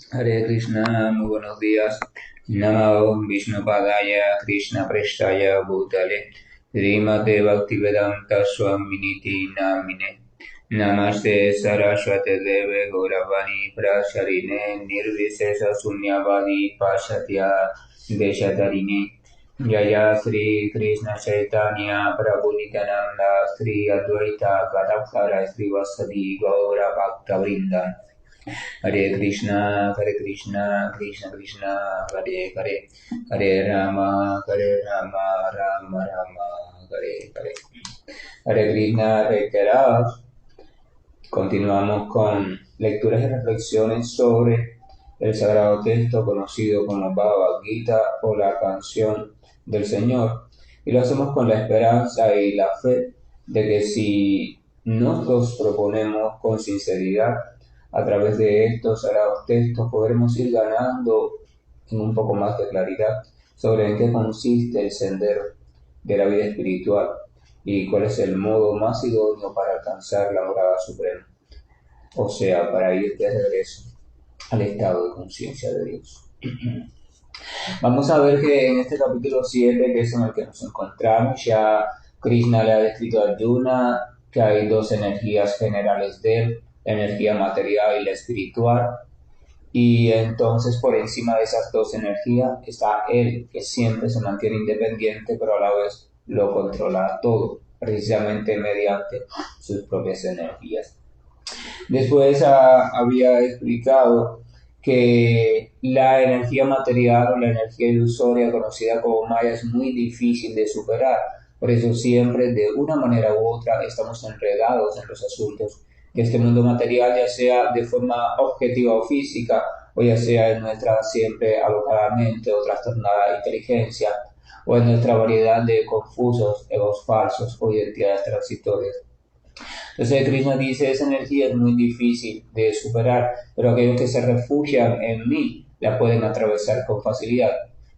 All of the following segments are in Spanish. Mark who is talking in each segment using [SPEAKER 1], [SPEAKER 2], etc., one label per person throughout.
[SPEAKER 1] Hare Krishna, muy buenos días. Namo Vishnu Padaya Krishna Prestaya Bhutale Srimate Bhaktivedanta Swaminiti Namine Namaste Saraswate Deve Gauravani Prasarine Nirvisesa Sunyavadi Pashatya Deshatarine Jaya Sri Krishna Chaitanya Prabhu Nityananda Sri Advaita Gadadhara Sri Vasadi Gaura Bhakta Vrinda Hare Krishna, Krishna Krishna, Hare Hare, Hare Rama, Rama Rama, Hare Hare. Hare Krishna reiterados. Continuamos con lecturas y reflexiones sobre el sagrado texto conocido como Bhagavad Gita o la canción del Señor. Y lo hacemos con la esperanza y la fe de que si nos proponemos con sinceridad a través de estos sagrados textos podremos ir ganando en un poco más de claridad sobre en qué consiste el sendero de la vida espiritual y cuál es el modo más idóneo para alcanzar la morada suprema, o sea, para ir de regreso al estado de conciencia de Dios. Vamos a ver que en este capítulo 7, que es en el que nos encontramos, ya Krishna le ha descrito a Arjuna que hay dos energías generales de él, la energía material y la espiritual, y entonces por encima de esas dos energías está él, que siempre se mantiene independiente, pero a la vez lo controla todo, precisamente mediante sus propias energías. Después había explicado que la energía material o la energía ilusoria conocida como Maya es muy difícil de superar. Por eso siempre de una manera u otra estamos enredados en los asuntos de este mundo material, ya sea de forma objetiva o física, o ya sea en nuestra siempre alocada mente o trastornada inteligencia, o en nuestra variedad de confusos egos falsos o identidades transitorias. Entonces Krishna dice, esa energía es muy difícil de superar, pero aquellos que se refugian en mí la pueden atravesar con facilidad.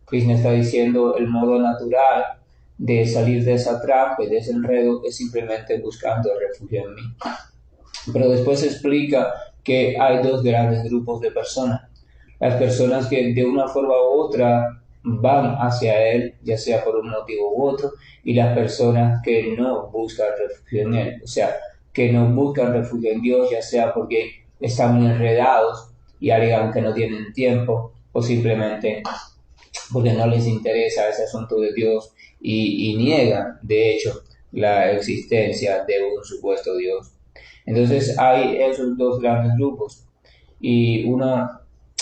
[SPEAKER 1] Krishna está diciendo, el modo natural de salir de esa trampa y de ese enredo es simplemente buscando el refugio en mí. Pero después explica que hay dos grandes grupos de personas. Las personas que de una forma u otra van hacia él, ya sea por un motivo u otro, y las personas que no buscan refugio en él, o sea, que no buscan refugio en Dios, ya sea porque están muy enredados y alegan que no tienen tiempo, o simplemente porque no les interesa ese asunto de Dios y niegan, de hecho, la existencia de un supuesto Dios. Entonces hay esos dos grandes grupos y uno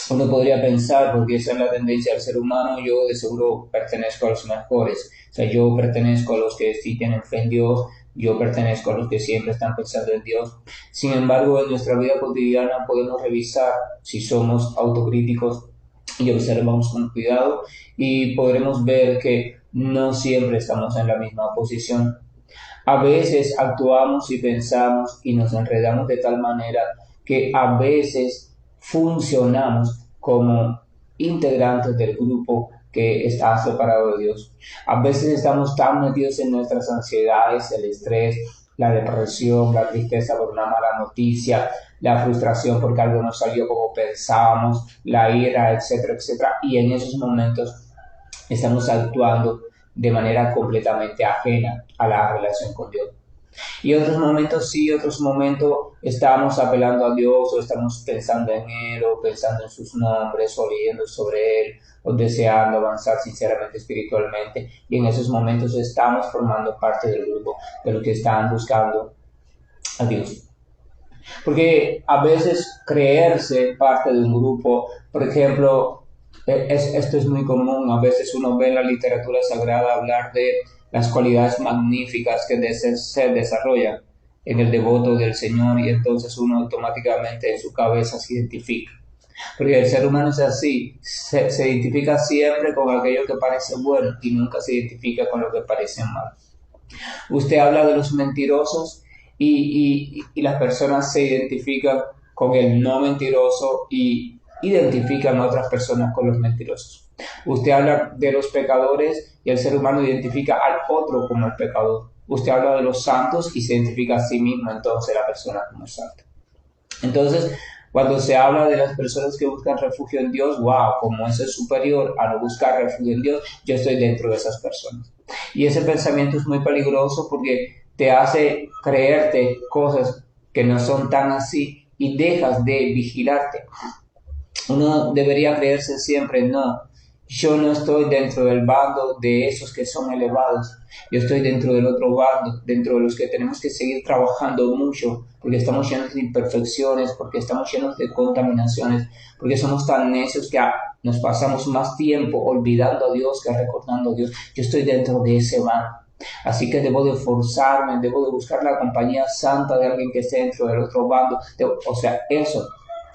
[SPEAKER 1] podría pensar, porque esa es la tendencia del ser humano, yo de seguro pertenezco a los mejores, o sea, yo pertenezco a los que sí tienen fe en Dios, yo pertenezco a los que siempre están pensando en Dios. Sin embargo, en nuestra vida cotidiana podemos revisar si somos autocríticos y observamos con cuidado y podremos ver que no siempre estamos en la misma posición. A veces actuamos y pensamos y nos enredamos de tal manera que a veces funcionamos como integrantes del grupo que está separado de Dios. A veces estamos tan metidos en nuestras ansiedades, el estrés, la depresión, la tristeza por una mala noticia, la frustración porque algo no salió como pensábamos, la ira, etcétera, etcétera. Y en esos momentos estamos actuando de manera completamente ajena a la relación con Dios. Y otros momentos sí, otros momentos estamos apelando a Dios o estamos pensando en Él o pensando en sus nombres o leyendo sobre Él o deseando avanzar sinceramente espiritualmente, y en esos momentos estamos formando parte del grupo de los que están buscando a Dios. Porque a veces creerse parte de un grupo, por ejemplo, esto es muy común, a veces uno ve en la literatura sagrada hablar de las cualidades magníficas que se desarrollan en el devoto del Señor, y entonces uno automáticamente en su cabeza se identifica. Porque el ser humano es así, se identifica siempre con aquello que parece bueno y nunca se identifica con lo que parece mal. Usted habla de los mentirosos y las personas se identifican con el no mentiroso y identifican a otras personas con los mentirosos. Usted habla de los pecadores y el ser humano identifica al otro como el pecador. Usted habla de los santos y se identifica a sí mismo, entonces la persona como santa. Entonces, Cuando se habla de las personas que buscan refugio en Dios, wow, como eso es superior a no buscar refugio en Dios, yo estoy dentro de esas personas. Y ese pensamiento es muy peligroso porque te hace creerte cosas que no son tan así y dejas de vigilarte. Uno debería creerse siempre, no, yo no estoy dentro del bando de esos que son elevados, yo estoy dentro del otro bando, dentro de los que tenemos que seguir trabajando mucho, porque estamos llenos de imperfecciones, porque estamos llenos de contaminaciones, porque somos tan necios que nos pasamos más tiempo olvidando a Dios que recordando a Dios. Yo estoy dentro de ese bando. Así que debo de forzarme, debo de buscar la compañía santa de alguien que esté dentro del otro bando. O sea, eso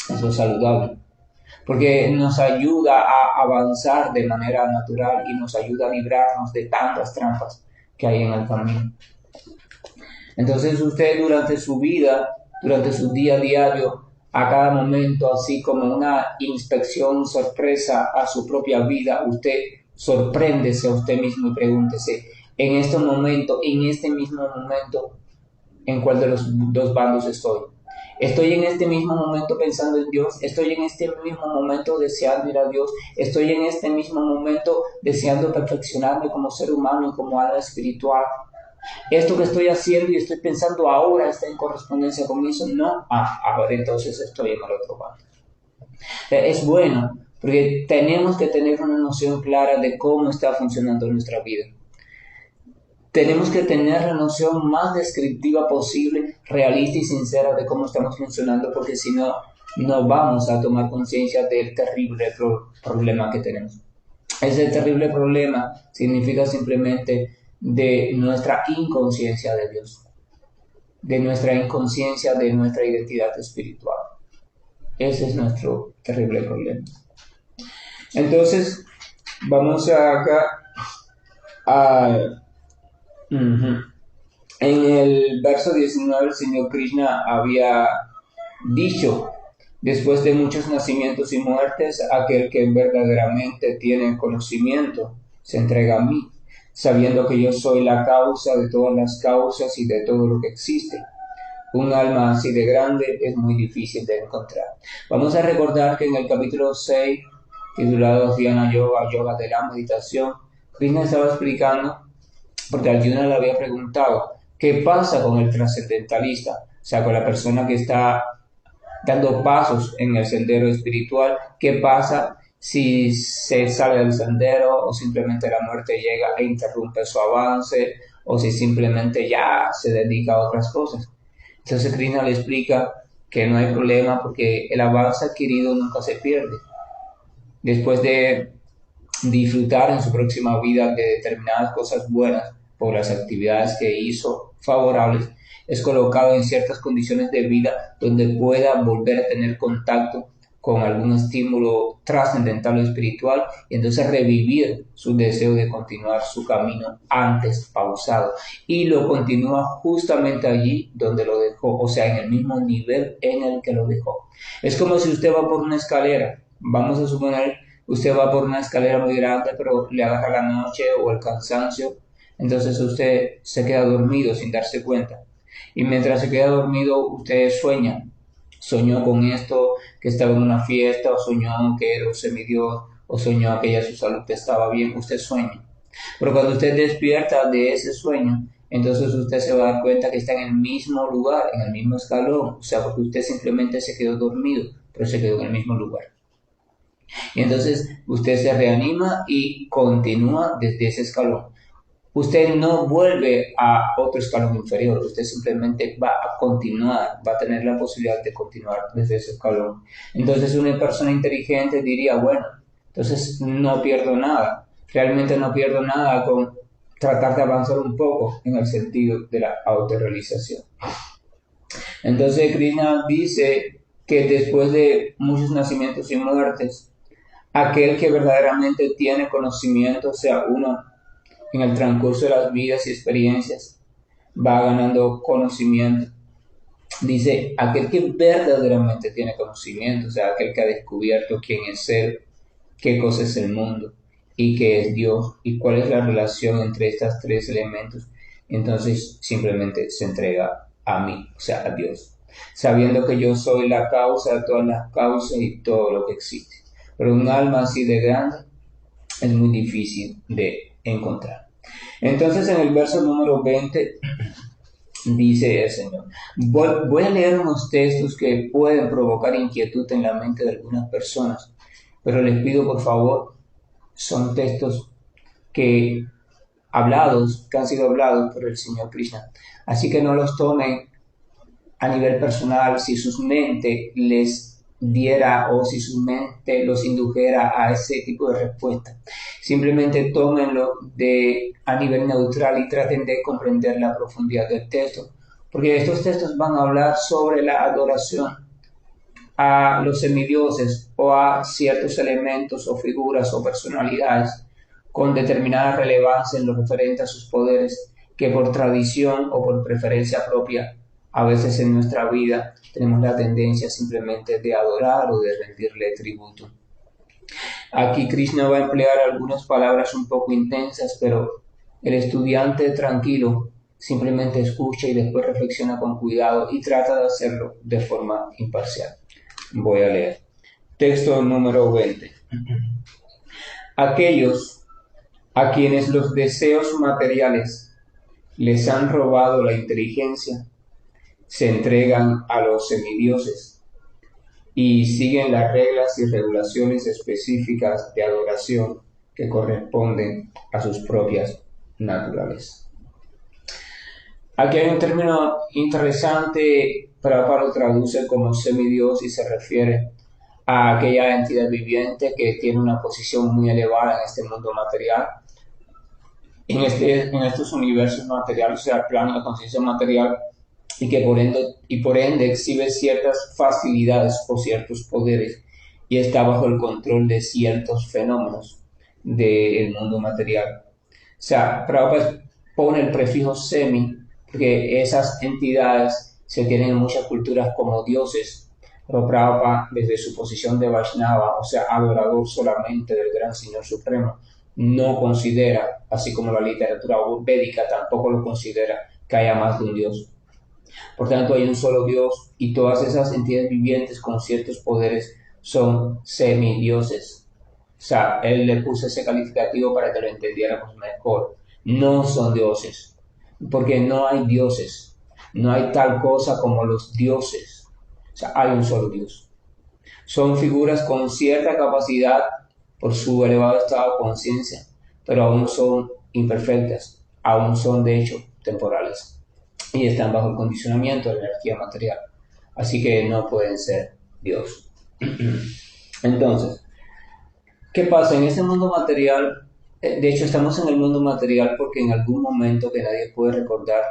[SPEAKER 1] es lo saludable, porque nos ayuda a avanzar de manera natural y nos ayuda a librarnos de tantas trampas que hay en el camino. Entonces usted durante su vida, durante su día a diario, a cada momento, así como una inspección sorpresa a su propia vida, usted sorpréndese a usted mismo y pregúntese, en este momento, en este mismo momento, ¿en cuál de los dos bandos estoy? Estoy en este mismo momento pensando en Dios, estoy en este mismo momento deseando ir a Dios, estoy en este mismo momento deseando perfeccionarme como ser humano y como alma espiritual. Esto que estoy haciendo y estoy pensando ahora está en correspondencia con eso, no. Ahora entonces estoy en el otro bando. Es bueno, porque tenemos que tener una noción clara de cómo está funcionando nuestra vida. Tenemos que tener la noción más descriptiva posible, realista y sincera de cómo estamos funcionando, porque si no, no vamos a tomar conciencia del terrible problema que tenemos. Ese terrible problema significa simplemente de nuestra inconsciencia de Dios, de nuestra inconsciencia de nuestra identidad espiritual. Ese es nuestro terrible problema. Entonces, vamos acá a... En el verso 19 el Señor Krishna había dicho, después de muchos nacimientos y muertes, aquel que verdaderamente tiene conocimiento se entrega a mí, sabiendo que yo soy la causa de todas las causas y de todo lo que existe. Un alma así de grande es muy difícil de encontrar. Vamos a recordar que en el capítulo 6, titulado Dhyana Yoga, Yoga de la Meditación, Krishna estaba explicando, porque Arjuna le había preguntado, ¿qué pasa con el trascendentalista? O sea, con la persona que está dando pasos en el sendero espiritual. ¿Qué pasa si se sale del sendero o simplemente la muerte llega e interrumpe su avance o si simplemente ya se dedica a otras cosas? Entonces Krishna le explica que no hay problema porque el avance adquirido nunca se pierde. Después de disfrutar en su próxima vida de determinadas cosas buenas por las actividades que hizo favorables, es colocado en ciertas condiciones de vida donde pueda volver a tener contacto con algún estímulo trascendental o espiritual y entonces revivir su deseo de continuar su camino antes pausado y lo continúa justamente allí donde lo dejó, o sea, en el mismo nivel en el que lo dejó. Es como si usted va por una escalera, vamos a suponer usted va por una escalera muy grande, pero le agarra la noche o el cansancio, entonces usted se queda dormido sin darse cuenta. Y mientras se queda dormido, usted sueña. Soñó con esto, que estaba en una fiesta, o soñó que era un semidios, o soñó que ya su salud estaba bien. Usted sueña. Pero cuando usted despierta de ese sueño, entonces usted se va a dar cuenta que está en el mismo lugar, en el mismo escalón. O sea, porque usted simplemente se quedó dormido, pero se quedó en el mismo lugar. Y entonces usted se reanima y continúa desde ese escalón. Usted no vuelve a otro escalón inferior, usted simplemente va a continuar, va a tener la posibilidad de continuar desde ese escalón. Entonces una persona inteligente diría, bueno, entonces no pierdo nada, realmente no pierdo nada con tratar de avanzar un poco en el sentido de la autorrealización. Entonces Krishna dice que después de muchos nacimientos y muertes, aquel que verdaderamente tiene conocimiento, o sea, uno en el transcurso de las vidas y experiencias va ganando conocimiento. Dice, aquel que verdaderamente tiene conocimiento, o sea, aquel que ha descubierto quién es Él, qué cosa es el mundo y qué es Dios y cuál es la relación entre estos tres elementos, entonces simplemente se entrega a mí, o sea, a Dios. sabiendo que yo soy la causa de todas las causas y todo lo que existe. Pero un alma así de grande es muy difícil de encontrar. Entonces en el verso número 20 dice el Señor, voy a leer unos textos que pueden provocar inquietud en la mente de algunas personas, pero les pido por favor, son textos que que han sido hablados por el Señor Krishna. Así que no los tomen a nivel personal si su mente les diera o si su mente los indujera a ese tipo de respuesta. Simplemente tómenlo a nivel neutral y traten de comprender la profundidad del texto, porque estos textos van a hablar sobre la adoración a los semidioses o a ciertos elementos o figuras o personalidades con determinada relevancia en lo referente a sus poderes que por tradición o por preferencia propia a veces en nuestra vida tenemos la tendencia simplemente de adorar o de rendirle tributo. Aquí Krishna va a emplear algunas palabras un poco intensas, pero el estudiante tranquilo simplemente escucha y después reflexiona con cuidado y trata de hacerlo de forma imparcial. Voy a leer. Texto número 20. Aquellos a quienes los deseos materiales les han robado la inteligencia se entregan a los semidioses y siguen las reglas y regulaciones específicas de adoración que corresponden a sus propias naturalezas. Aquí hay un término interesante, Prabhupada lo traduce como semidios y se refiere a aquella entidad viviente que tiene una posición muy elevada en este mundo material, en estos universos materiales, o sea, el plano de conciencia material, y que por ende exhibe ciertas facilidades o ciertos poderes y está bajo el control de ciertos fenómenos del mundo material. O sea, Prabhupada pone el prefijo semi porque esas entidades se tienen en muchas culturas como dioses, pero Prabhupada desde su posición de Vaishnava, o sea, adorador solamente del Gran Señor Supremo, no considera, así como la literatura védica tampoco lo considera, que haya más de un dios. Por tanto, hay un solo Dios y todas esas entidades vivientes con ciertos poderes son semidioses. O sea, él le puso ese calificativo para que lo entendiéramos mejor. No son dioses, porque no hay dioses. No hay tal cosa como los dioses. O sea, hay un solo Dios. Son figuras con cierta capacidad por su elevado estado de conciencia, pero aún son imperfectas, aún son de hecho temporales y están bajo el condicionamiento de la energía material, así que no pueden ser Dios. Entonces, ¿qué pasa? En este mundo material, de hecho estamos en el mundo material porque en algún momento que nadie puede recordar,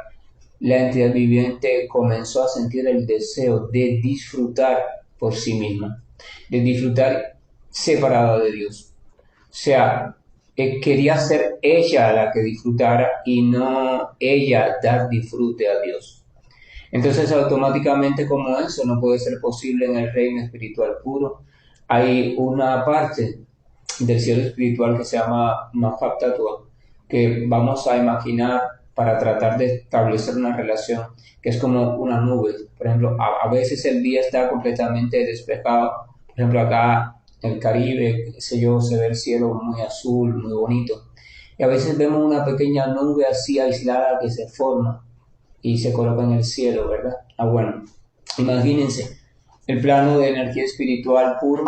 [SPEAKER 1] la entidad viviente comenzó a sentir el deseo de disfrutar por sí misma, de disfrutar separada de Dios. O sea, quería ser ella la que disfrutara y no ella dar disfrute a Dios. Entonces, automáticamente, como eso no puede ser posible en el reino espiritual puro, hay una parte del cielo espiritual que se llama Mahaptattva, que vamos a imaginar para tratar de establecer una relación, que es como una nube. Por ejemplo, a veces el día está completamente despejado. Por ejemplo, acá en el Caribe, qué sé yo, se ve el cielo muy azul, muy bonito. Y a veces vemos una pequeña nube así aislada que se forma y se coloca en el cielo, ¿verdad? Bueno, imagínense el plano de energía espiritual puro.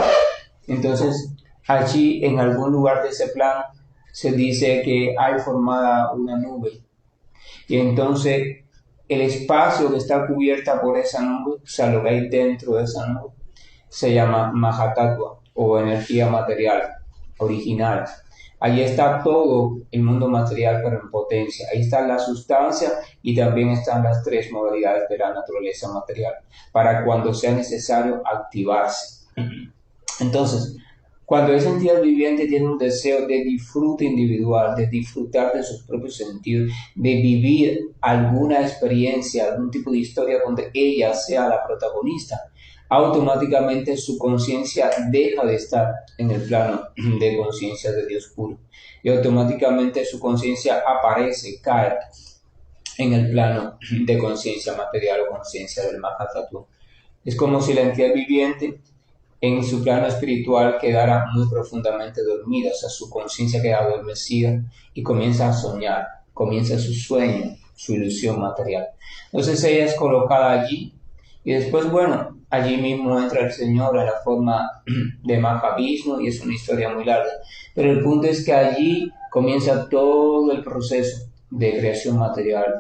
[SPEAKER 1] Entonces, allí en algún lugar de ese plano se dice que hay formada una nube. Y entonces el espacio que está cubierta por esa nube, o sea, lo que hay dentro de esa nube, se llama Mahatattva o energía material original. Ahí está todo el mundo material, pero en potencia. Ahí está la sustancia y también están las tres modalidades de la naturaleza material, para cuando sea necesario activarse. Entonces, cuando esa entidad viviente tiene un deseo de disfrute individual, de disfrutar de sus propios sentidos, de vivir alguna experiencia, algún tipo de historia donde ella sea la protagonista, automáticamente su conciencia deja de estar en el plano de conciencia de Dios puro y automáticamente su conciencia aparece, cae en el plano de conciencia material o conciencia del Mahatattva. Es como si la entidad viviente en su plano espiritual quedara muy profundamente dormida, o sea, su conciencia queda adormecida y comienza a soñar, comienza su sueño, su ilusión material. Entonces ella es colocada allí y después, bueno, allí mismo entra el Señor en la forma de Mahavishnu y es una historia muy larga. Pero el punto es que allí comienza todo el proceso de creación material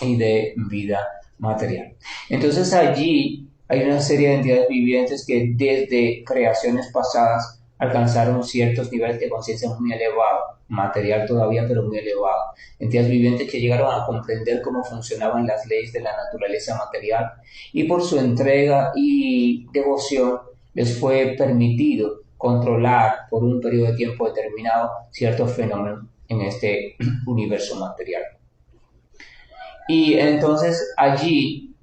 [SPEAKER 1] y de vida material. Entonces allí hay una serie de entidades vivientes que desde creaciones pasadas alcanzaron ciertos niveles de conciencia muy elevados, material todavía, pero muy elevado. Entidades vivientes que llegaron a comprender cómo funcionaban las leyes de la naturaleza material y por su entrega y devoción les fue permitido controlar por un periodo de tiempo determinado ciertos fenómenos en este universo material. Y entonces allí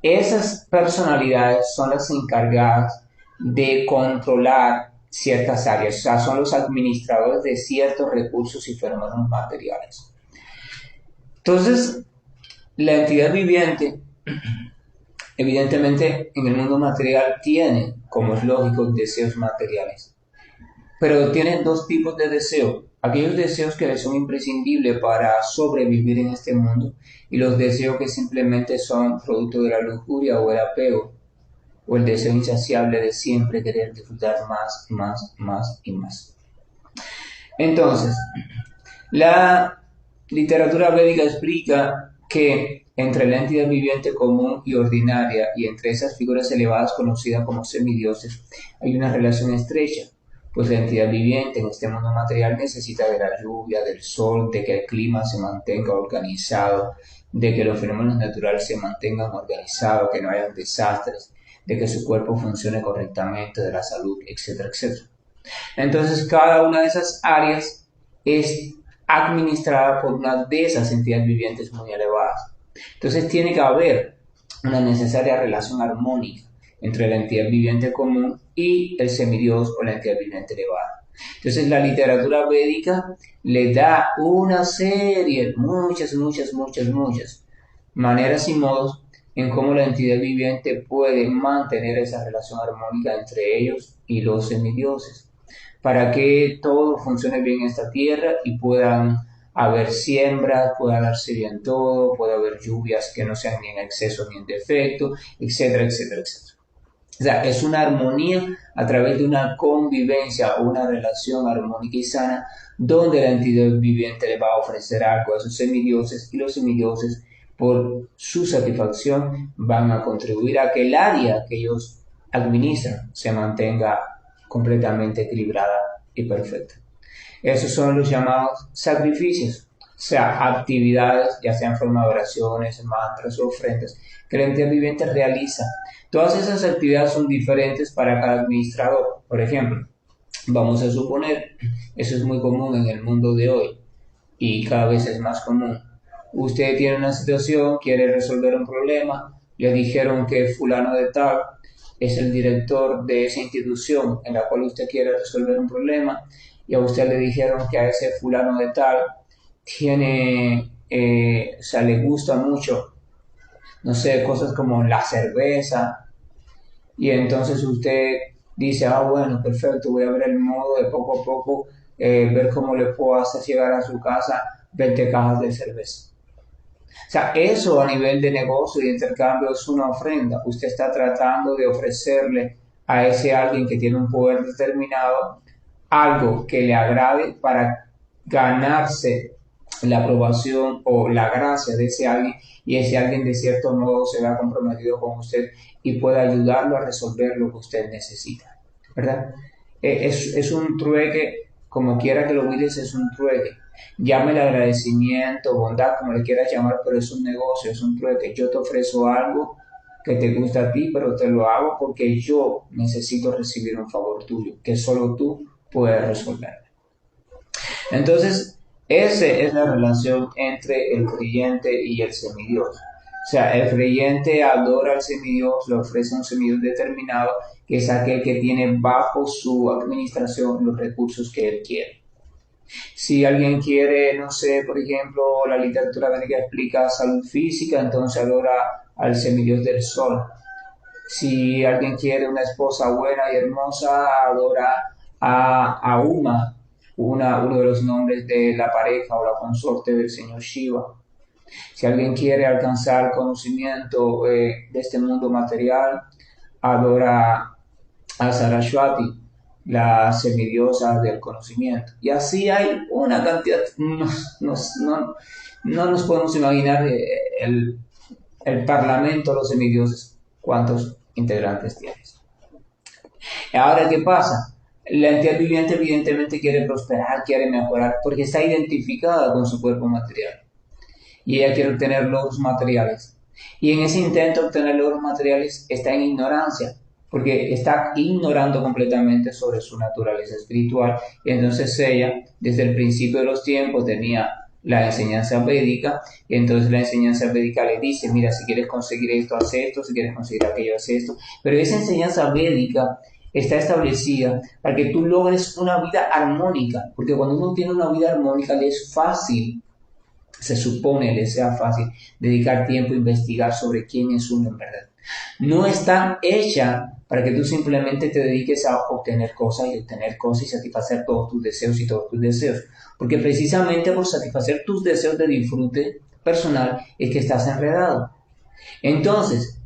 [SPEAKER 1] esas personalidades son las encargadas de controlar ciertas áreas, o sea, son los administradores de ciertos recursos y fenómenos materiales. Entonces, la entidad viviente, evidentemente, en el mundo material tiene, como es lógico, deseos materiales. Pero tienen dos tipos de deseos. Aquellos deseos que son imprescindibles para sobrevivir en este mundo y los deseos que simplemente son producto de la lujuria o el apego o el deseo insaciable de siempre querer disfrutar más, más, más y más. Entonces, la literatura védica explica que entre la entidad viviente común y ordinaria y entre esas figuras elevadas conocidas como semidioses hay una relación estrecha, pues la entidad viviente en este mundo material necesita de la lluvia, del sol, de que el clima se mantenga organizado, de que los fenómenos naturales se mantengan organizados, que no haya desastres, de que su cuerpo funcione correctamente, de la salud, etcétera, etcétera. Entonces, cada una de esas áreas es administrada por una de esas entidades vivientes muy elevadas. Entonces, tiene que haber una necesaria relación armónica entre la entidad viviente común y el semidios o la entidad viviente elevada. Entonces, la literatura védica le da una serie, muchas maneras y modos en cómo la entidad viviente puede mantener esa relación armónica entre ellos y los semidioses, para que todo funcione bien en esta tierra y puedan haber siembras, pueda darse bien todo, pueda haber lluvias que no sean ni en exceso ni en defecto, etcétera, etcétera, etcétera. O sea, es una armonía a través de una convivencia o una relación armónica y sana donde la entidad viviente le va a ofrecer algo a esos semidioses y los semidioses por su satisfacción van a contribuir a que el área que ellos administran se mantenga completamente equilibrada y perfecta. Esos son los llamados sacrificios, o sea, actividades, ya sean en forma de oraciones, mantras o ofrendas, que la entidad viviente realiza. Todas esas actividades son diferentes para cada administrador. Por ejemplo, vamos a suponer, eso es muy común en el mundo de hoy y cada vez es más común. Usted tiene una situación, quiere resolver un problema, le dijeron que fulano de tal es el director de esa institución en la cual usted quiere resolver un problema y a usted le dijeron que a ese fulano de tal tiene, o sea, le gusta mucho, no sé, cosas como la cerveza y entonces usted dice, bueno, perfecto, voy a ver el modo de poco a poco ver cómo le puedo hacer llegar a su casa 20 cajas de cerveza. O sea, eso a nivel de negocio y de intercambio es una ofrenda. Usted está tratando de ofrecerle a ese alguien que tiene un poder determinado algo que le agrade para ganarse la aprobación o la gracia de ese alguien y ese alguien de cierto modo se vea comprometido con usted y pueda ayudarlo a resolver lo que usted necesita, ¿verdad? Es un trueque, como quiera que lo mires, es un trueque. Llámele agradecimiento, bondad, como le quieras llamar, pero es un negocio, es un trueque. Yo te ofrezco algo que te gusta a ti, pero te lo hago porque yo necesito recibir un favor tuyo, que solo tú puedes resolver. Entonces, esa es la relación entre el creyente y el semidios. O sea, el creyente adora al semidios, le ofrece un semidios determinado, que es aquel que tiene bajo su administración los recursos que él quiere. Si alguien quiere, no sé, por ejemplo, la literatura védica explica salud física, entonces adora al semidios del sol. Si alguien quiere una esposa buena y hermosa, adora a Uma, uno de los nombres de la pareja o la consorte del señor Shiva. Si alguien quiere alcanzar conocimiento de este mundo material, adora a Saraswati, la semidiosa del conocimiento. Y así hay una cantidad, no nos podemos imaginar el parlamento de los semidioses, cuántos integrantes tienes. Ahora, ¿qué pasa? La entidad viviente evidentemente quiere prosperar, quiere mejorar, porque está identificada con su cuerpo material. Y ella quiere obtener logros materiales. Y en ese intento de obtener logros materiales está en ignorancia, porque está ignorando completamente sobre su naturaleza espiritual. Y entonces ella, desde el principio de los tiempos, tenía la enseñanza védica, y entonces la enseñanza védica le dice, mira, si quieres conseguir esto, haz esto, si quieres conseguir aquello, haz esto. Pero esa enseñanza védica está establecida para que tú logres una vida armónica, porque cuando uno tiene una vida armónica le es fácil, se supone le sea fácil dedicar tiempo a investigar sobre quién es uno en verdad. No está hecha para que tú simplemente te dediques a obtener cosas y satisfacer todos tus deseos y todos tus deseos. Porque precisamente por satisfacer tus deseos de disfrute personal es que estás enredado. Entonces,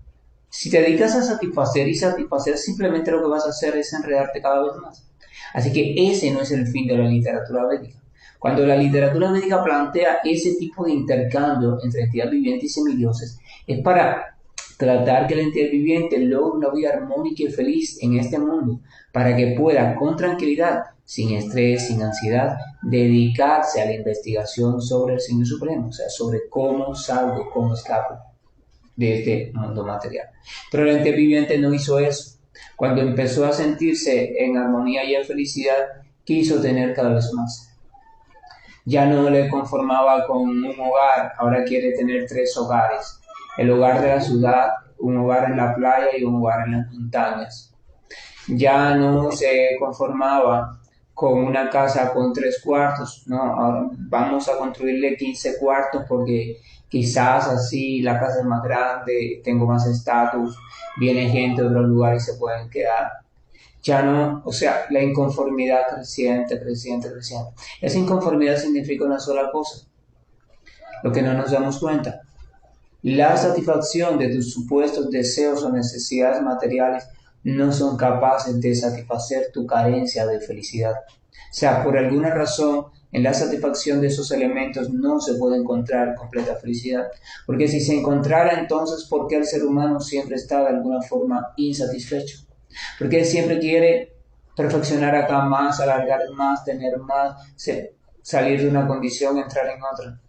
[SPEAKER 1] si te dedicas a satisfacer y satisfacer, simplemente lo que vas a hacer es enredarte cada vez más. Así que ese no es el fin de la literatura védica. Cuando la literatura védica plantea ese tipo de intercambio entre entidad viviente y semidioses, es para tratar que la entidad viviente logre una vida armónica y feliz en este mundo, para que pueda con tranquilidad, sin estrés, sin ansiedad, dedicarse a la investigación sobre el Señor Supremo, o sea, sobre cómo salgo, cómo escapo de este mundo material. Pero la entidad viviente no hizo eso. Cuando empezó a sentirse en armonía y en felicidad, quiso tener cada vez más. Ya no le conformaba con un hogar, ahora quiere tener 3 hogares. El hogar de la ciudad, un hogar en la playa y un hogar en las montañas. Ya no se conformaba con una casa con 3 cuartos, ¿no? Ahora vamos a construirle 15 cuartos porque quizás así la casa es más grande, tengo más estatus, viene gente de otros lugares y se pueden quedar. Ya no, o sea, la inconformidad creciente. Esa inconformidad significa una sola cosa, lo que no nos damos cuenta. La satisfacción de tus supuestos deseos o necesidades materiales no son capaces de satisfacer tu carencia de felicidad. O sea, por alguna razón, en la satisfacción de esos elementos no se puede encontrar completa felicidad. Porque si se encontrara, entonces, ¿por qué el ser humano siempre está de alguna forma insatisfecho? Porque él siempre quiere perfeccionar acá más, alargar más, tener más, salir de una condición, entrar en otra.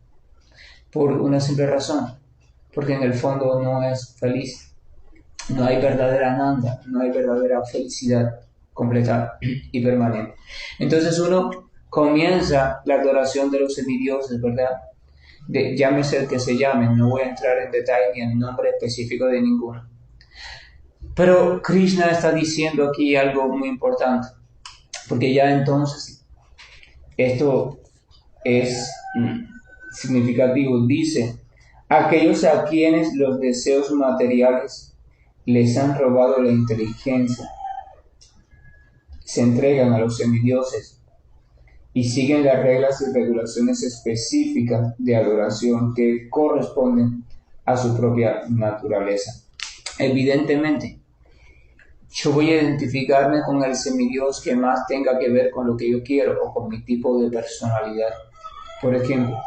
[SPEAKER 1] Por una simple razón, porque en el fondo no es feliz. No hay verdadera ananda, no hay verdadera felicidad completa y permanente. Entonces uno comienza la adoración de los semidioses, ¿verdad? Llámese el que se llame, no voy a entrar en detalle ni en nombre específico de ninguno. Pero Krishna está diciendo aquí algo muy importante, porque ya entonces esto es significativo. Dice, aquellos a quienes los deseos materiales les han robado la inteligencia, se entregan a los semidioses y siguen las reglas y regulaciones específicas de adoración que corresponden a su propia naturaleza. Evidentemente, yo voy a identificarme con el semidios que más tenga que ver con lo que yo quiero o con mi tipo de personalidad. Por ejemplo,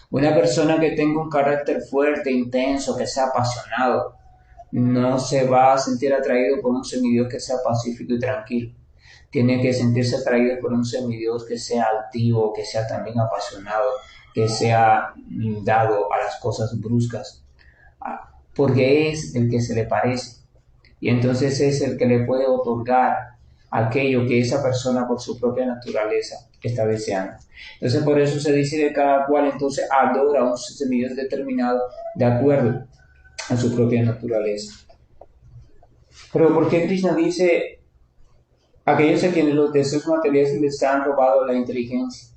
[SPEAKER 1] una persona que tenga un carácter fuerte, intenso, que sea apasionado, no se va a sentir atraído por un semidios que sea pacífico y tranquilo. Tiene que sentirse atraído por un semidios que sea altivo, que sea también apasionado, que sea dado a las cosas bruscas, porque es el que se le parece. Y entonces es el que le puede otorgar aquello que esa persona por su propia naturaleza está deseando. Entonces por eso se dice que cada cual entonces adora a un semidios determinado de acuerdo a su propia naturaleza. Pero ¿por qué Krishna dice aquellos a quienes los deseos materiales les han robado la inteligencia?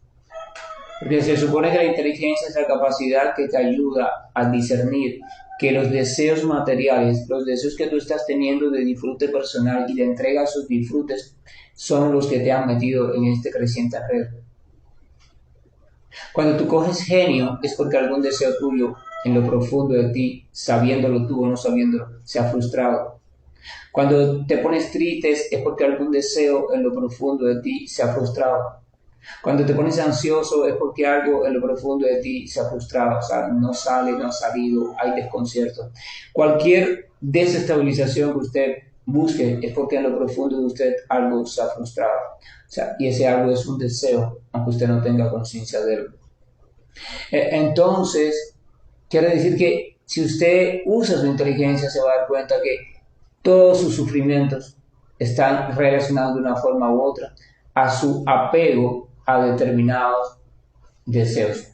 [SPEAKER 1] Porque se supone que la inteligencia es la capacidad que te ayuda a discernir que los deseos materiales, los deseos que tú estás teniendo de disfrute personal y de entrega a esos disfrutes, son los que te han metido en este creciente red. Cuando tú coges genio es porque algún deseo tuyo en lo profundo de ti, sabiéndolo tú o no sabiéndolo, se ha frustrado. Cuando te pones triste es porque algún deseo en lo profundo de ti se ha frustrado. Cuando te pones ansioso es porque algo en lo profundo de ti se ha frustrado, o sea, no sale, no ha salido, hay desconcierto. Cualquier desestabilización que usted busque es porque en lo profundo de usted algo se ha frustrado. O sea, y ese algo es un deseo, aunque usted no tenga conciencia de él. Entonces, quiere decir que si usted usa su inteligencia se va a dar cuenta que todos sus sufrimientos están relacionados de una forma u otra a su apego a determinados deseos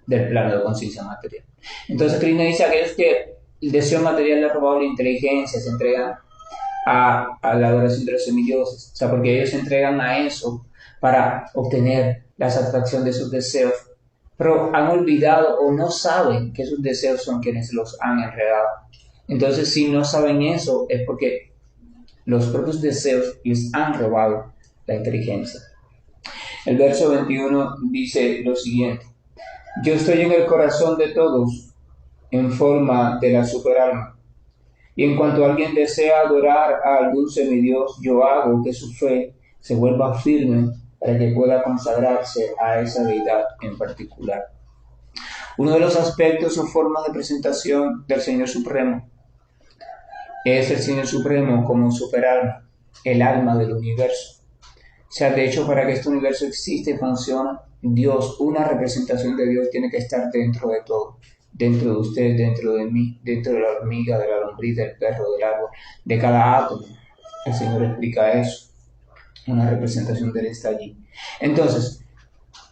[SPEAKER 1] del plano de conciencia material. Entonces Krishna dice a aquellos que el deseo material le ha robado la inteligencia, se entregan a la adoración de los semidioses, o sea, porque ellos se entregan a eso para obtener la satisfacción de sus deseos, pero han olvidado o no saben que sus deseos son quienes los han enredado. Entonces, si no saben eso, es porque los propios deseos les han robado la inteligencia. El verso 21 dice lo siguiente: yo estoy en el corazón de todos en forma de la superalma, y en cuanto alguien desea adorar a algún semidios, yo hago que su fe se vuelva firme para que pueda consagrarse a esa deidad en particular. Uno de los aspectos o formas de presentación del Señor Supremo es el Señor Supremo como superalma, el alma del universo. O sea, de hecho, para que este universo exista y funcione, Dios, una representación de Dios tiene que estar dentro de todo. Dentro de usted, dentro de mí, dentro de la hormiga, de la lombriz, del perro, del árbol, de cada átomo. El Señor explica eso. Una representación de Él está allí. Entonces,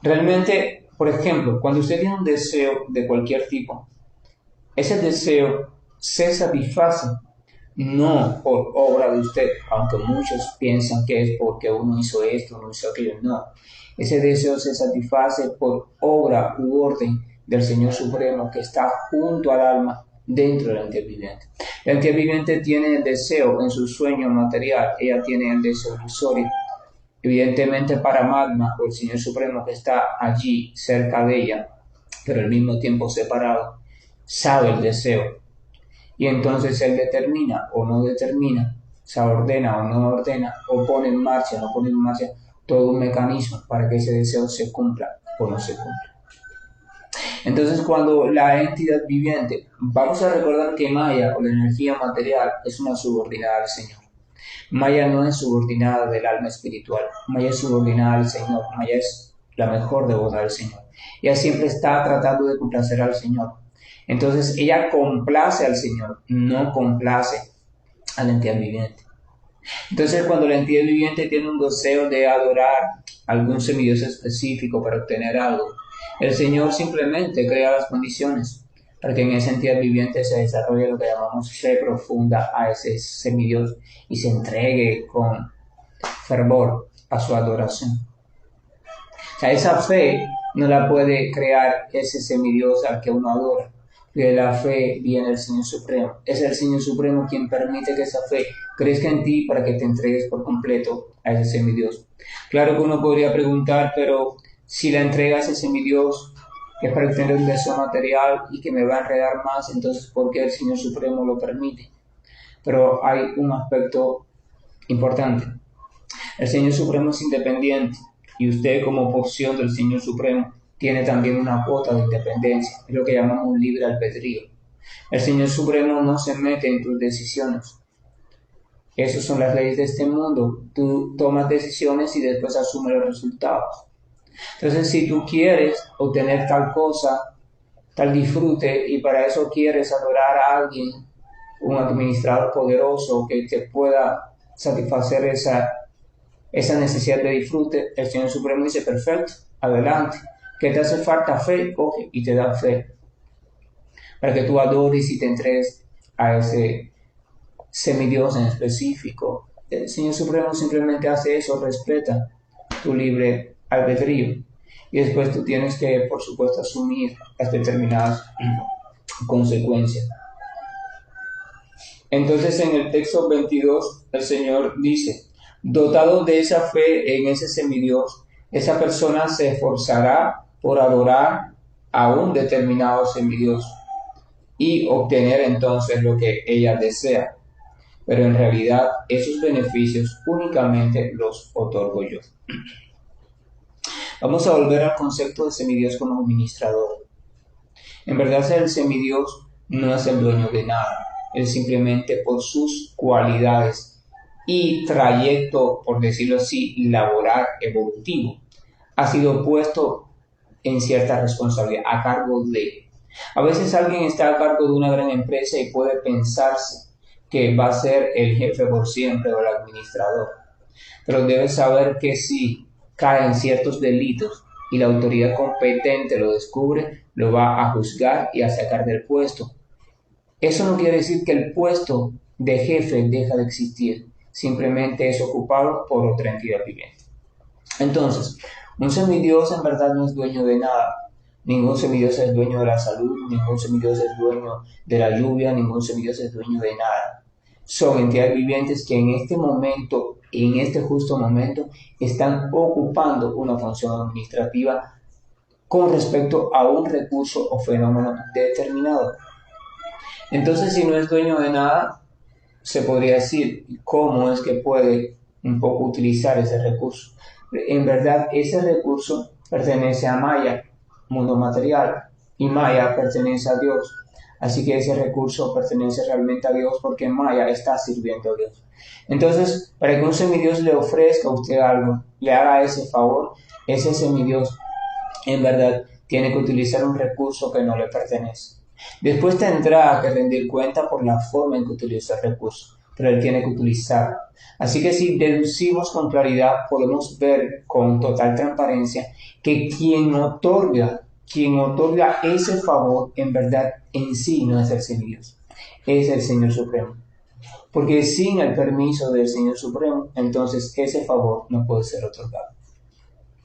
[SPEAKER 1] realmente, por ejemplo, cuando usted tiene un deseo de cualquier tipo, ese deseo se satisface no por obra de usted, aunque muchos piensan que es porque uno hizo esto, uno hizo aquello, no. Ese deseo se satisface por obra u orden del Señor Supremo que está junto al alma dentro de la entidad viviente. La entidad viviente tiene el deseo en su sueño material, ella tiene el deseo ilusorio. Evidentemente Paramatma, o el Señor Supremo que está allí cerca de ella, pero al mismo tiempo separado, sabe el deseo. Y entonces Él determina o no determina, se ordena o no ordena, o pone en marcha o no pone en marcha todo un mecanismo para que ese deseo se cumpla o no se cumpla. Entonces, cuando la entidad viviente, vamos a recordar que Maya o la energía material es una subordinada al Señor. Maya no es subordinada del alma espiritual, Maya es subordinada al Señor, Maya es la mejor devota del Señor. Ella siempre está tratando de complacer al Señor. Entonces ella complace al Señor, no complace a la entidad viviente. Entonces cuando la entidad viviente tiene un deseo de adorar a algún semidios específico para obtener algo, el Señor simplemente crea las condiciones para que en esa entidad viviente se desarrolle lo que llamamos fe profunda a ese semidios y se entregue con fervor a su adoración. O sea, esa fe no la puede crear ese semidios al que uno adora. De la fe viene el Señor Supremo. Es el Señor Supremo quien permite que esa fe crezca en ti para que te entregues por completo a ese semidios. Claro que uno podría preguntar, pero si la entrega a ese semidios es para obtener un deseo material y que me va a enredar más, entonces ¿por qué el Señor Supremo lo permite? Pero hay un aspecto importante. El Señor Supremo es independiente y usted como porción del Señor Supremo tiene también una cuota de independencia, es lo que llamamos un libre albedrío. El Señor Supremo no se mete en tus decisiones. Esas son las leyes de este mundo. Tú tomas decisiones y después asumes los resultados. Entonces, si tú quieres obtener tal cosa, tal disfrute, y para eso quieres adorar a alguien, un administrador poderoso que te pueda satisfacer esa necesidad de disfrute, el Señor Supremo dice, perfecto, adelante. ¿Qué te hace falta? Fe, coge y te da fe. Para que tú adores y te entregues a ese semidios en específico. El Señor Supremo simplemente hace eso, respeta tu libre albedrío. y después tú tienes que, por supuesto, asumir las determinadas consecuencias. Entonces en el texto 22 el Señor dice, dotado de esa fe en ese semidios, esa persona se esforzará por adorar a un determinado semidios y obtener entonces lo que ella desea. Pero en realidad esos beneficios únicamente los otorgo yo. Vamos a volver al concepto de semidios como administrador. En verdad el semidios no es el dueño de nada. Él simplemente por sus cualidades y trayecto, por decirlo así, laboral, evolutivo, ha sido puesto en cierta responsabilidad, a cargo de. A veces alguien está a cargo de una gran empresa y puede pensarse que va a ser el jefe por siempre o el administrador. Pero debe saber que si caen ciertos delitos y la autoridad competente lo descubre, lo va a juzgar y a sacar del puesto. Eso no quiere decir que el puesto de jefe deja de existir, simplemente es ocupado por otra entidad viviente. Entonces, un semidios en verdad no es dueño de nada. Ningún semidios es dueño de la salud, ningún semidios es dueño de la lluvia, ningún semidios es dueño de nada. Son entidades vivientes que en este momento, en este justo momento, están ocupando una función administrativa con respecto a un recurso o fenómeno determinado. Entonces, si no es dueño de nada, se podría decir cómo es que puede un poco utilizar ese recurso. En verdad, ese recurso pertenece a Maya, mundo material, y Maya pertenece a Dios. Así que ese recurso pertenece realmente a Dios porque Maya está sirviendo a Dios. Entonces, para que un semidios le ofrezca a usted algo, le haga ese favor, ese semidios en verdad tiene que utilizar un recurso que no le pertenece. Después tendrá que rendir cuenta por la forma en que utiliza el recurso, pero él tiene que utilizarlo. Así que si deducimos con claridad, podemos ver con total transparencia que quien otorga ese favor, en verdad, en sí no es el semidios, es el Señor Supremo. Porque sin el permiso del Señor Supremo, entonces ese favor no puede ser otorgado.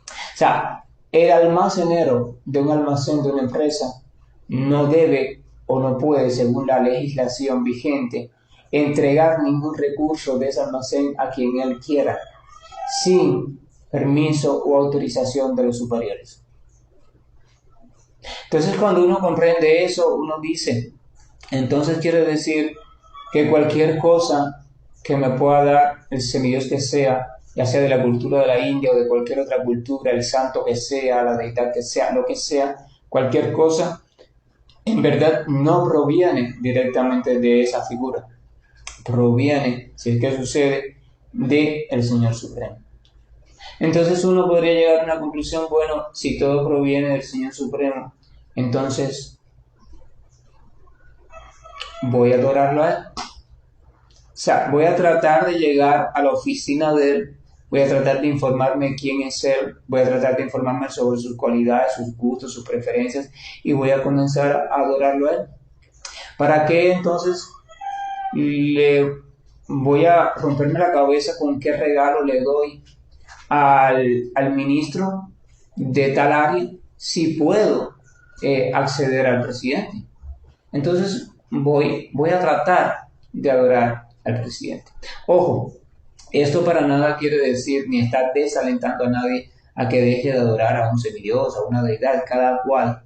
[SPEAKER 1] O sea, el almacenero de un almacén de una empresa no debe o no puede, según la legislación vigente, entregar ningún recurso de ese almacén a quien él quiera, sin permiso o autorización de los superiores. Entonces, cuando uno comprende eso, uno dice, entonces quiere decir que cualquier cosa que me pueda dar el semidios que sea, ya sea de la cultura de la India o de cualquier otra cultura, el santo que sea, la deidad que sea, lo que sea, cualquier cosa, en verdad no proviene directamente de esa figura, proviene, si es que sucede, del Señor Supremo. Entonces uno podría llegar a una conclusión, bueno, si todo proviene del Señor Supremo, entonces voy a adorarlo a Él. O sea, voy a tratar de llegar a la oficina de Él, voy a tratar de informarme quién es Él, voy a tratar de informarme sobre sus cualidades, sus gustos, sus preferencias, y voy a comenzar a adorarlo a Él. ¿Para qué entonces le voy a romperme la cabeza con qué regalo le doy al ministro de tal área si puedo acceder al presidente? Entonces voy a tratar de adorar al presidente. Ojo, esto para nada quiere decir ni está desalentando a nadie a que deje de adorar a un semidios, a una deidad. Cada cual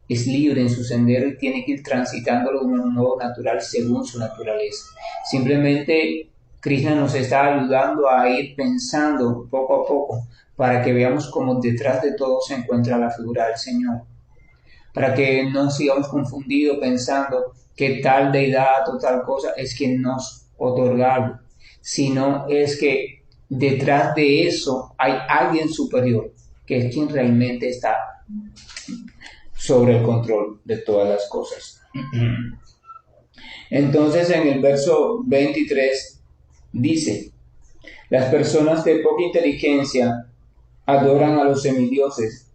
[SPEAKER 1] es libre en su sendero y tiene que ir transitándolo de un modo natural según su naturaleza. Simplemente Krishna nos está ayudando a ir pensando poco a poco para que veamos cómo detrás de todo se encuentra la figura del Señor. Para que no sigamos confundidos pensando que tal deidad o tal cosa es quien nos otorga algo, sino es que detrás de eso hay alguien superior, que es quien realmente está sobre el control de todas las cosas. Entonces en el verso 23 dice, las personas de poca inteligencia adoran a los semidioses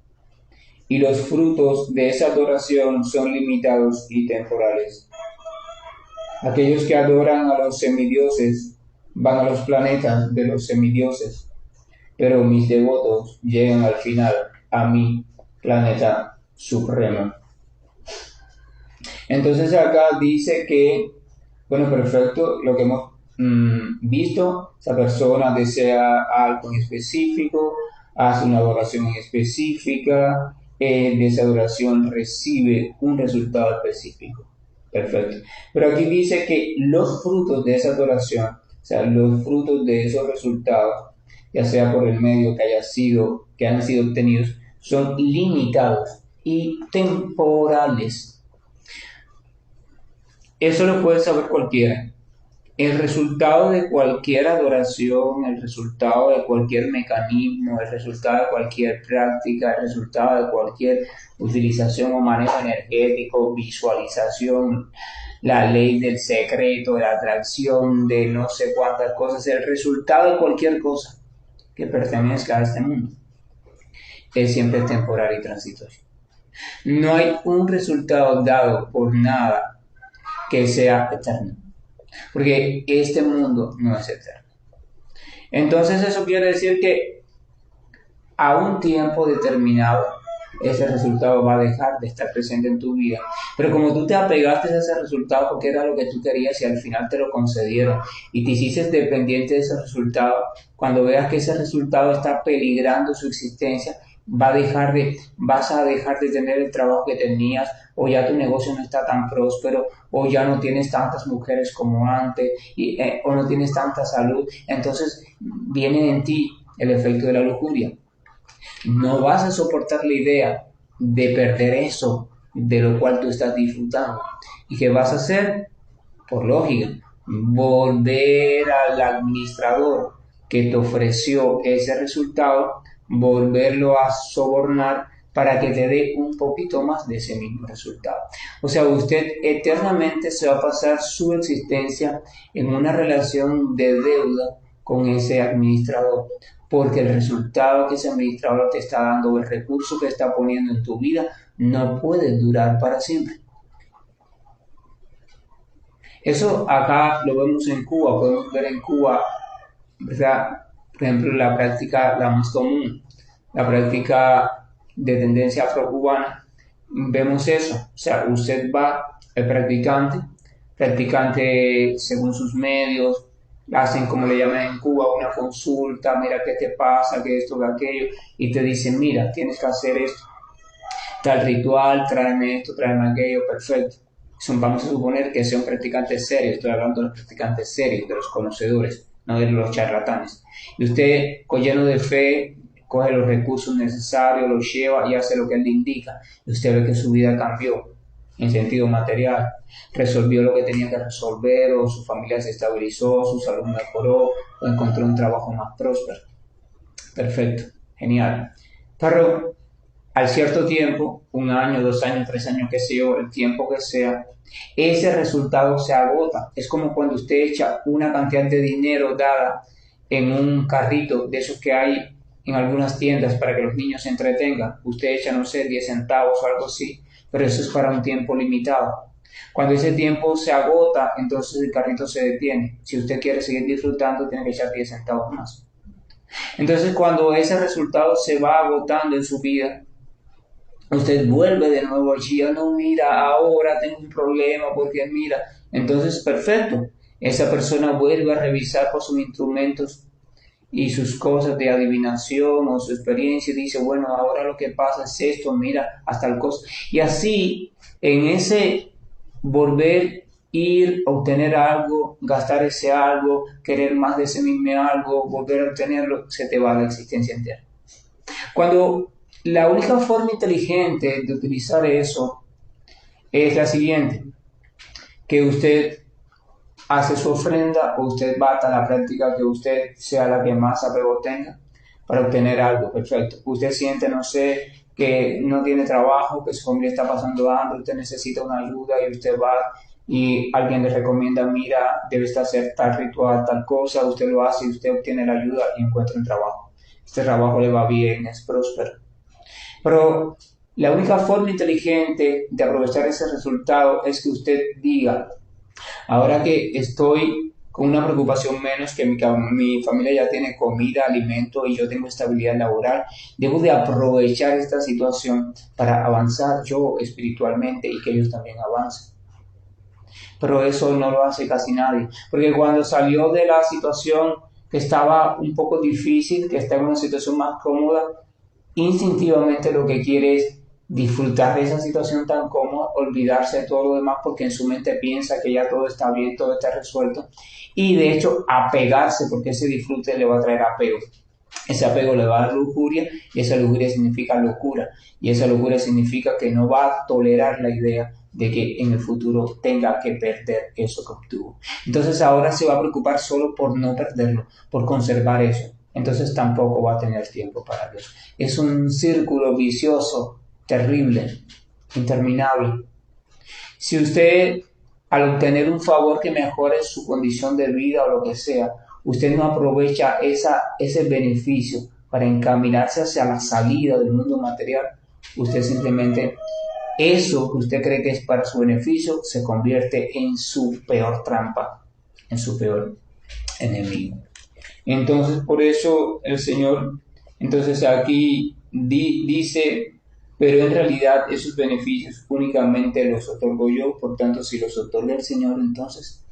[SPEAKER 1] y los frutos de esa adoración son limitados y temporales. Aquellos que adoran a los semidioses van a los planetas de los semidioses, pero mis devotos llegan al final a mi planeta supremo. Entonces acá dice que, bueno, perfecto, lo que hemos visto, esa persona desea algo en específico, hace una adoración específica, de esa adoración recibe un resultado específico. Perfecto. Pero aquí dice que los frutos de esa adoración, o sea, los frutos de esos resultados, ya sea por el medio que han sido obtenidos, son limitados y temporales. Eso lo puede saber cualquiera. El resultado de cualquier adoración, el resultado de cualquier mecanismo, el resultado de cualquier práctica, el resultado de cualquier utilización o manejo energético, visualización, la ley del secreto, de la atracción, de no sé cuántas cosas, el resultado de cualquier cosa que pertenezca a este mundo es siempre temporal y transitorio. No hay un resultado dado por nada que sea eterno, porque este mundo no es eterno. Entonces eso quiere decir que a un tiempo determinado ese resultado va a dejar de estar presente en tu vida. Pero como tú te apegaste a ese resultado porque era lo que tú querías y al final te lo concedieron y te hiciste dependiente de ese resultado, cuando veas que ese resultado está peligrando su existencia, vas a dejar de tener el trabajo que tenías, o ya tu negocio no está tan próspero, o ya no tienes tantas mujeres como antes, o no tienes tanta salud. Entonces viene en ti el efecto de la lujuria. No vas a soportar la idea de perder eso de lo cual tú estás disfrutando. ¿Y qué vas a hacer? Por lógica, volver al administrador que te ofreció ese resultado, volverlo a sobornar para que te dé un poquito más de ese mismo resultado. O sea, usted eternamente se va a pasar su existencia en una relación de deuda con ese administrador, porque el resultado que ese administrador te está dando, el recurso que está poniendo en tu vida, no puede durar para siempre. Eso acá lo vemos en Cuba, podemos ver en Cuba, ¿verdad? Por ejemplo, la práctica la más común, la práctica de tendencia afrocubana, vemos eso. O sea, usted va, el practicante según sus medios, hacen como le llaman en Cuba una consulta, mira qué te pasa, qué esto, qué aquello, y te dicen, mira, tienes que hacer esto, tal ritual, tráeme esto, tráeme aquello, perfecto. Vamos a suponer que sea un practicante serio, estoy hablando de los practicantes serios, de los conocedores, no de los charlatanes. Y usted, con lleno de fe, coge los recursos necesarios, los lleva y hace lo que él le indica. Y usted ve que su vida cambió en sentido material, resolvió lo que tenía que resolver, o su familia se estabilizó, su salud mejoró, o encontró un trabajo más próspero. Perfecto, genial. Pero al cierto tiempo, 1 año, 2 años, 3 años, qué sé yo, el tiempo que sea, ese resultado se agota. Es como cuando usted echa una cantidad de dinero dada en un carrito de esos que hay en algunas tiendas para que los niños se entretengan. Usted echa, no sé, 10 centavos o algo así, pero eso es para un tiempo limitado. Cuando ese tiempo se agota, entonces el carrito se detiene. Si usted quiere seguir disfrutando, tiene que echar 10 centavos más. Entonces, cuando ese resultado se va agotando en su vida, usted vuelve de nuevo allí, no, mira, ahora tengo un problema porque mira, entonces perfecto, esa persona vuelve a revisar por sus instrumentos y sus cosas de adivinación o su experiencia y dice, bueno, ahora lo que pasa es esto, mira, hasta el costo. Y así, en ese volver, ir, obtener algo, gastar ese algo, querer más de ese mismo algo, volver a obtenerlo, se te va la existencia entera. Cuando la única forma inteligente de utilizar eso es la siguiente, que usted hace su ofrenda o usted bata la práctica que usted sea la que más apego tenga para obtener algo, perfecto. Usted siente, no sé, que no tiene trabajo, que su familia está pasando hambre, usted necesita una ayuda y usted va y alguien le recomienda, mira, debes hacer tal ritual, tal cosa, usted lo hace y usted obtiene la ayuda y encuentra un trabajo. Este trabajo le va bien, es próspero. Pero la única forma inteligente de aprovechar ese resultado es que usted diga, ahora que estoy con una preocupación menos, que mi familia ya tiene comida, alimento y yo tengo estabilidad laboral. Debo de aprovechar esta situación para avanzar yo espiritualmente y que ellos también avancen. Pero eso no lo hace casi nadie, porque cuando salió de la situación que estaba un poco difícil, que está en una situación más cómoda, instintivamente lo que quiere es disfrutar de esa situación tan cómoda, olvidarse de todo lo demás porque en su mente piensa que ya todo está bien, todo está resuelto y de hecho apegarse, porque ese disfrute le va a traer apego. Ese apego le va a dar lujuria y esa lujuria significa locura y esa locura significa que no va a tolerar la idea de que en el futuro tenga que perder eso que obtuvo. Entonces ahora se va a preocupar solo por no perderlo, por conservar eso. Entonces tampoco va a tener tiempo para Dios. Es un círculo vicioso, terrible, interminable. Si usted, al obtener un favor que mejore su condición de vida o lo que sea, usted no aprovecha ese beneficio para encaminarse hacia la salida del mundo material, usted simplemente, eso que usted cree que es para su beneficio, se convierte en su peor trampa, en su peor enemigo. Entonces, por eso el Señor, entonces aquí dice, pero en realidad esos beneficios únicamente los otorgo yo, por tanto, si los otorga el Señor, entonces,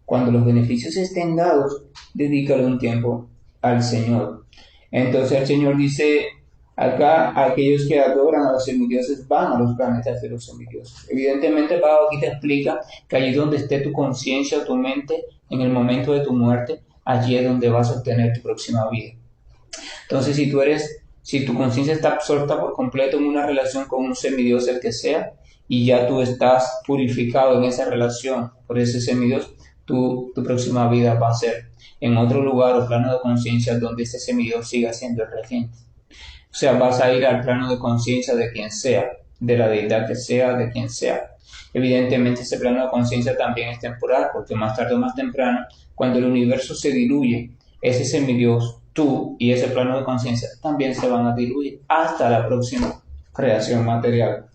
[SPEAKER 1] cuando los beneficios estén dados, dedícale un tiempo al Señor. Entonces el Señor dice, acá aquellos que adoran a los semidioses van a los planetas de los semidioses. Evidentemente, Pablo aquí te explica que allí donde esté tu conciencia o tu mente, en el momento de tu muerte, allí es donde vas a obtener tu próxima vida. Entonces, si tu conciencia está absorta por completo en una relación con un semidios, el que sea, y ya tú estás purificado en esa relación por ese semidios, tu próxima vida va a ser en otro lugar o plano de conciencia donde ese semidios siga siendo el regente. O sea, vas a ir al plano de conciencia de quien sea, de la deidad que sea, de quien sea. Evidentemente ese plano de conciencia también es temporal, porque más tarde o más temprano, cuando el universo se diluye, ese semidios, tú y ese plano de conciencia también se van a diluir hasta la próxima creación material.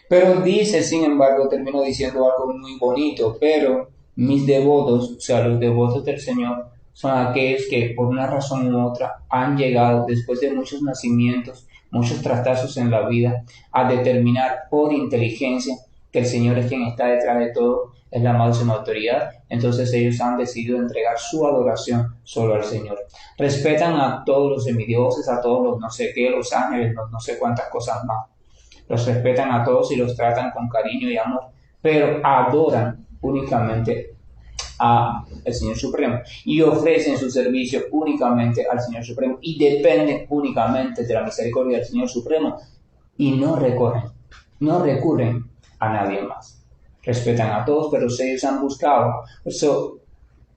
[SPEAKER 1] Pero dice, sin embargo, termino diciendo algo muy bonito, pero mis devotos, o sea, los devotos del Señor, son aquellos que por una razón u otra han llegado, después de muchos nacimientos, muchos trastazos en la vida, a determinar por inteligencia que el Señor es quien está detrás de todo, es la máxima autoridad. Entonces ellos han decidido entregar su adoración solo al Señor. Respetan a todos los semidioses, a todos los no sé qué, los ángeles, los no sé cuántas cosas más. Los respetan a todos y los tratan con cariño y amor, pero adoran únicamente al Señor Supremo y ofrecen su servicio únicamente al Señor Supremo y dependen únicamente de la misericordia del Señor Supremo y no recurren a nadie más. Respetan a todos, pero ellos han buscado, eso,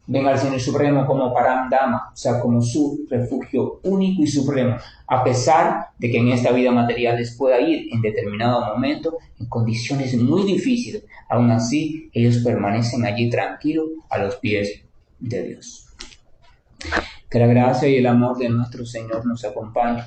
[SPEAKER 1] ven al Señor Supremo como Param Dhamma, o sea, como su refugio único y supremo, a pesar de que en esta vida material les pueda ir en determinado momento en condiciones muy difíciles. Aún así, ellos permanecen allí tranquilos a los pies de Dios. Que la gracia y el amor de nuestro Señor nos acompañen,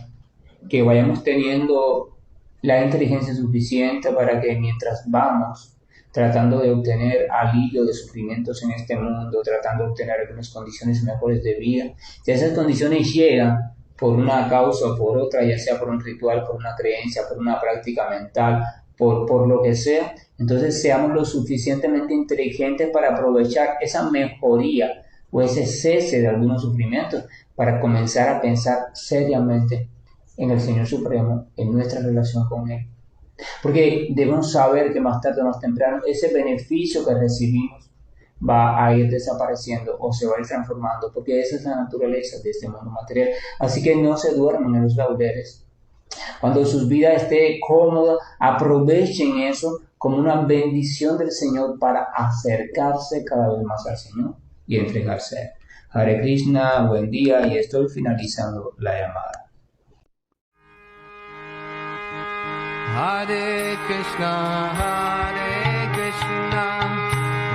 [SPEAKER 1] que vayamos teniendo la inteligencia suficiente para que mientras vamos tratando de obtener alivio de sufrimientos en este mundo, tratando de obtener algunas condiciones mejores de vida, si esas condiciones llegan por una causa o por otra, ya sea por un ritual, por una creencia, por una práctica mental, por lo que sea, entonces seamos lo suficientemente inteligentes para aprovechar esa mejoría o ese cese de algunos sufrimientos para comenzar a pensar seriamente en el Señor Supremo, en nuestra relación con Él. Porque debemos saber que más tarde o más temprano ese beneficio que recibimos va a ir desapareciendo o se va a ir transformando, porque esa es la naturaleza de este mundo material. Así que no se duerman en los laureles. Cuando su vida esté cómoda, aprovechen eso como una bendición del Señor para acercarse cada vez más al Señor y entregarse a Él. Hare Krishna, buen día, y estoy finalizando la llamada.
[SPEAKER 2] Hare Krishna,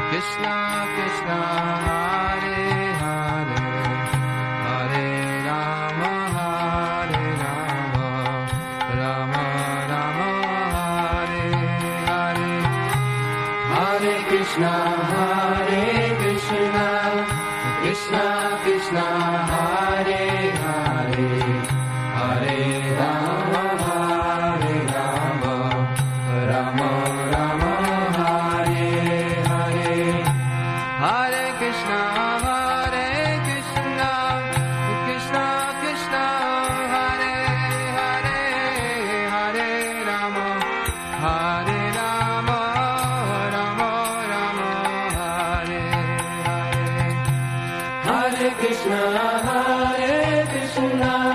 [SPEAKER 2] Krishna Krishna, Hare Hare, Hare Rama, Rama Rama, Hare Hare, Hare Krishna, Krishna Hare Krishna,